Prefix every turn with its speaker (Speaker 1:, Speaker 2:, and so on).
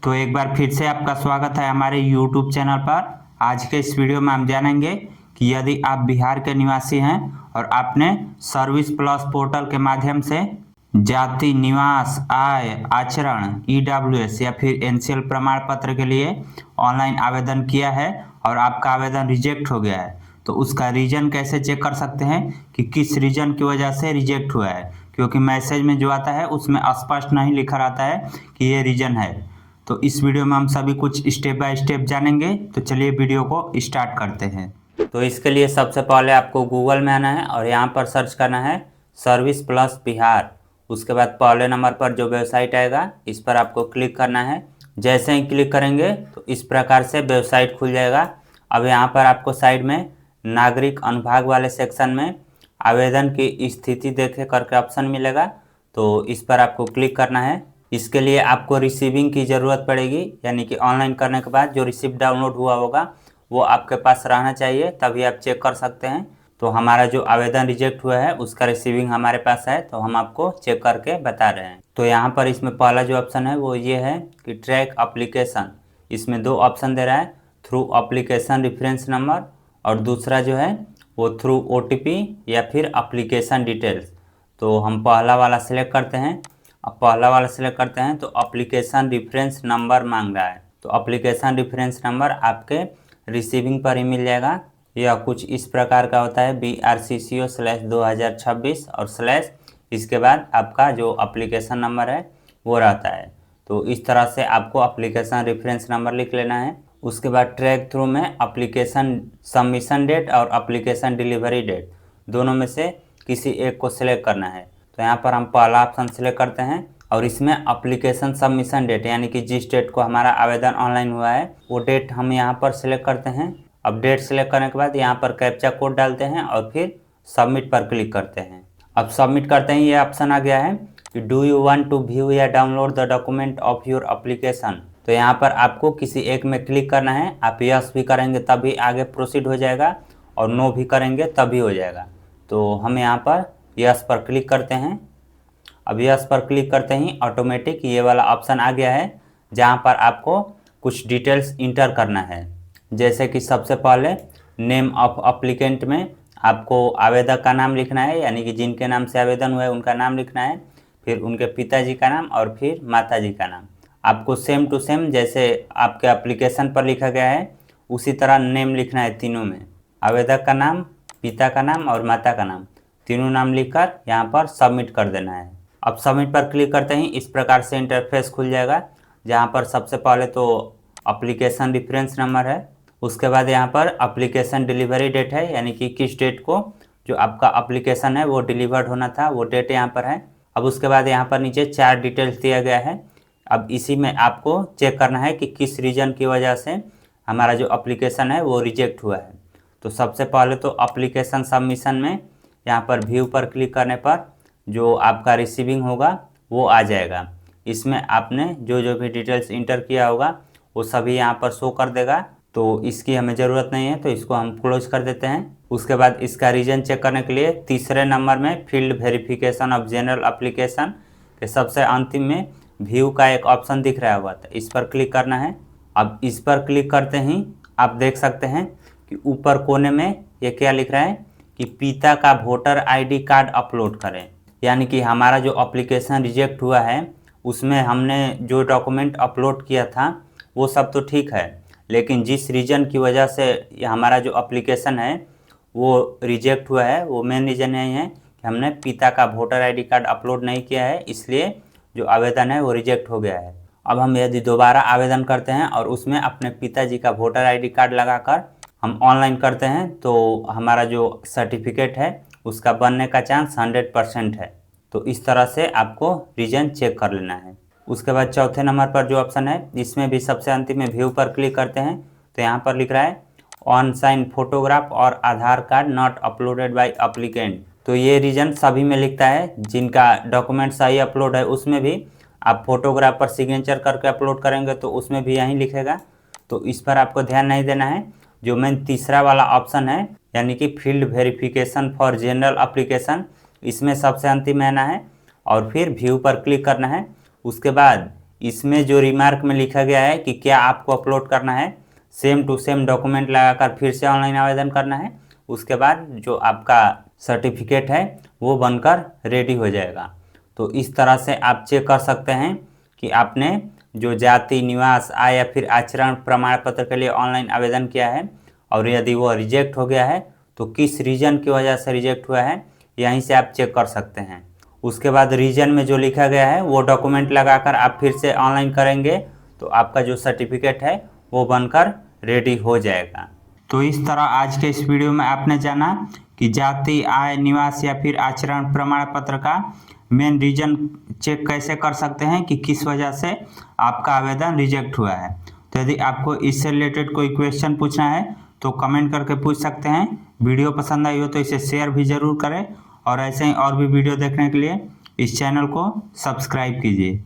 Speaker 1: तो एक बार फिर से आपका स्वागत है हमारे YouTube चैनल पर। आज के इस वीडियो में हम जानेंगे कि यदि आप बिहार के निवासी हैं और आपने सर्विस प्लस पोर्टल के माध्यम से जाति, निवास, आय, आचरण, EWS या फिर NCL प्रमाण पत्र के लिए ऑनलाइन आवेदन किया है और आपका आवेदन रिजेक्ट हो गया है, तो उसका रीजन कैसे चेक कर सकते हैं कि किस रीजन की वजह से रिजेक्ट हुआ है, क्योंकि मैसेज में जो आता है उसमें स्पष्ट नहीं लिखा रहता है कि ये रीजन है। तो इस वीडियो में हम सभी कुछ स्टेप बाय स्टेप जानेंगे। तो चलिए वीडियो को स्टार्ट करते हैं। तो इसके लिए सबसे पहले आपको गूगल में आना है और यहाँ पर सर्च करना है सर्विस प्लस बिहार। उसके बाद पहले नंबर पर जो वेबसाइट आएगा इस पर आपको क्लिक करना है। जैसे ही क्लिक करेंगे तो इस प्रकार से वेबसाइट खुल जाएगा। अब यहाँ पर आपको साइड में नागरिक अनुभाग वाले सेक्शन में आवेदन की स्थिति देखे करके ऑप्शन मिलेगा, तो इस पर आपको क्लिक करना है। इसके लिए आपको रिसीविंग की ज़रूरत पड़ेगी, यानी कि ऑनलाइन करने के बाद जो रिसिप्ट डाउनलोड हुआ होगा वो आपके पास रहना चाहिए, तभी आप चेक कर सकते हैं। तो हमारा जो आवेदन रिजेक्ट हुआ है उसका रिसीविंग हमारे पास है, तो हम आपको चेक करके बता रहे हैं। तो यहाँ पर इसमें पहला जो ऑप्शन है वो ये है कि ट्रैक एप्लीकेशन। इसमें दो ऑप्शन दे रहा है, थ्रू एप्लीकेशन रेफरेंस नंबर, और दूसरा जो है वो थ्रू OTP या फिर एप्लीकेशन डिटेल्स। तो हम पहला वाला सिलेक्ट करते हैं। अब पहला वाला सिलेक्ट करते हैं तो एप्लीकेशन रेफरेंस नंबर मांग रहा है, तो एप्लीकेशन रेफरेंस नंबर आपके रिसीविंग पर ही मिल जाएगा। यह कुछ इस प्रकार का होता है BRCCO/2026 और स्लैश, इसके बाद आपका जो एप्लीकेशन नंबर है वो रहता है। तो इस तरह से आपको एप्लीकेशन रेफरेंस नंबर लिख लेना है। उसके बाद ट्रैक थ्रू में एप्लीकेशन सबमिशन डेट और एप्लीकेशन डिलीवरी डेट दोनों में से किसी एक को सिलेक्ट करना है। तो यहाँ पर हम पहला ऑप्शन सिलेक्ट करते हैं और इसमें एप्लीकेशन सबमिशन डेट, यानी कि जिस डेट को हमारा आवेदन ऑनलाइन हुआ है वो डेट हम यहाँ पर सिलेक्ट करते हैं। अब डेट सिलेक्ट करने के बाद यहाँ पर कैप्चा कोड डालते हैं और फिर सबमिट पर क्लिक करते हैं। अब सबमिट करते ही ये ऑप्शन आ गया है कि do you want to view या download the document of your application. तो यहाँ पर आपको किसी एक में क्लिक करना है। आप यस भी करेंगे तभी आगे प्रोसीड हो जाएगा और नो भी करेंगे तभी हो जाएगा। तो हम यहाँ पर यस पर क्लिक करते हैं। अब यस पर क्लिक करते ही ऑटोमेटिक ये वाला ऑप्शन आ गया है जहाँ पर आपको कुछ डिटेल्स इंटर करना है। जैसे कि सबसे पहले नेम ऑफ एप्लीकेंट में आपको आवेदक का नाम लिखना है, यानी कि जिनके नाम से आवेदन हुआ है उनका नाम लिखना है, फिर उनके पिताजी का नाम और फिर माताजी का नाम। आपको सेम टू सेम जैसे आपके एप्लीकेशन पर लिखा गया है उसी तरह नेम लिखना है तीनों में। आवेदक का नाम, पिता का नाम और माता का नाम, तीनों नाम लिखकर यहाँ पर सबमिट कर देना है। अब सबमिट पर क्लिक करते ही इस प्रकार से इंटरफेस खुल जाएगा, जहाँ पर सबसे पहले तो एप्लीकेशन रेफरेंस नंबर है, उसके बाद यहाँ पर एप्लीकेशन डिलीवरी डेट है, यानी कि किस डेट को जो आपका एप्लीकेशन है वो डिलीवर्ड होना था वो डेट यहाँ पर है। अब उसके बाद यहाँ पर नीचे 4 डिटेल्स दिया गया है। अब इसी में आपको चेक करना है कि किस रीजन की वजह से हमारा जो एप्लीकेशन है वो रिजेक्ट हुआ है। तो सबसे पहले तो एप्लीकेशन सबमिशन में यहाँ पर व्यू पर क्लिक करने पर जो आपका रिसीविंग होगा वो आ जाएगा। इसमें आपने जो जो भी डिटेल्स इंटर किया होगा वो सभी यहाँ पर शो कर देगा, तो इसकी हमें ज़रूरत नहीं है, तो इसको हम क्लोज कर देते हैं। उसके बाद इसका रीजन चेक करने के लिए तीसरे नंबर में field verification of general application के सबसे अंतिम में व्यू का एक ऑप्शन दिख रहा होगा, तो इस पर क्लिक करना है। अब इस पर क्लिक करते ही आप देख सकते हैं कि ऊपर कोने में ये क्या लिख रहा है कि पिता का वोटर ID कार्ड अपलोड करें। यानी कि हमारा जो एप्लीकेशन रिजेक्ट हुआ है उसमें हमने जो डॉक्यूमेंट अपलोड किया था वो सब तो ठीक है, लेकिन जिस रीजन की वजह से हमारा जो एप्लीकेशन है वो रिजेक्ट हुआ है वो मेन रीज़न यही है कि हमने पिता का वोटर ID कार्ड अपलोड नहीं किया है, इसलिए जो आवेदन है वो रिजेक्ट हो गया है। अब हम यदि दोबारा आवेदन करते हैं और उसमें अपने पिताजी का वोटर ID कार्ड लगाकर हम ऑनलाइन करते हैं तो हमारा जो सर्टिफिकेट है उसका बनने का चांस 100% है। तो इस तरह से आपको रीजन चेक कर लेना है। उसके बाद चौथे नंबर पर जो ऑप्शन है इसमें भी सबसे अंतिम में व्यू पर क्लिक करते हैं, तो यहाँ पर लिख रहा है ऑन साइन फोटोग्राफ और Aadhaar card not uploaded by applicant. तो ये रीजन सभी में लिखता है, जिनका डॉक्यूमेंट सही अपलोड है उसमें भी आप फोटोग्राफ पर सिग्नेचर करके अपलोड करेंगे तो उसमें भी यही लिखेगा, तो इस पर आपको ध्यान नहीं देना है। जो मेन तीसरा वाला ऑप्शन है यानी कि field verification for general application, इसमें सबसे अंतिम आना है और फिर व्यू पर क्लिक करना है। उसके बाद इसमें जो रिमार्क में लिखा गया है कि क्या आपको अपलोड करना है, सेम टू सेम डॉक्यूमेंट लगाकर फिर से ऑनलाइन आवेदन करना है। उसके बाद जो आपका सर्टिफिकेट है वो बनकर रेडी हो जाएगा। तो इस तरह से आप चेक कर सकते हैं कि आपने जो जाति, निवास, आय या फिर आचरण प्रमाण पत्र के लिए ऑनलाइन आवेदन किया है और यदि वो रिजेक्ट हो गया है तो किस रीजन की वजह से रिजेक्ट हुआ है, यहीं से आप चेक कर सकते हैं। उसके बाद रीजन में जो लिखा गया है वो डॉक्यूमेंट लगाकर आप फिर से ऑनलाइन करेंगे तो आपका जो सर्टिफिकेट है वो बनकर रेडी हो जाएगा। तो इस तरह आज के इस वीडियो में आपने जाना कि जाति, आय, निवास या फिर आचरण प्रमाण पत्र का मेन रीजन चेक कैसे कर सकते हैं कि किस वजह से आपका आवेदन रिजेक्ट हुआ है। तो यदि आपको इससे रिलेटेड कोई क्वेश्चन पूछना है तो कमेंट करके पूछ सकते हैं। वीडियो पसंद आई हो तो इसे शेयर भी ज़रूर करें और ऐसे ही और भी वीडियो देखने के लिए इस चैनल को सब्सक्राइब कीजिए।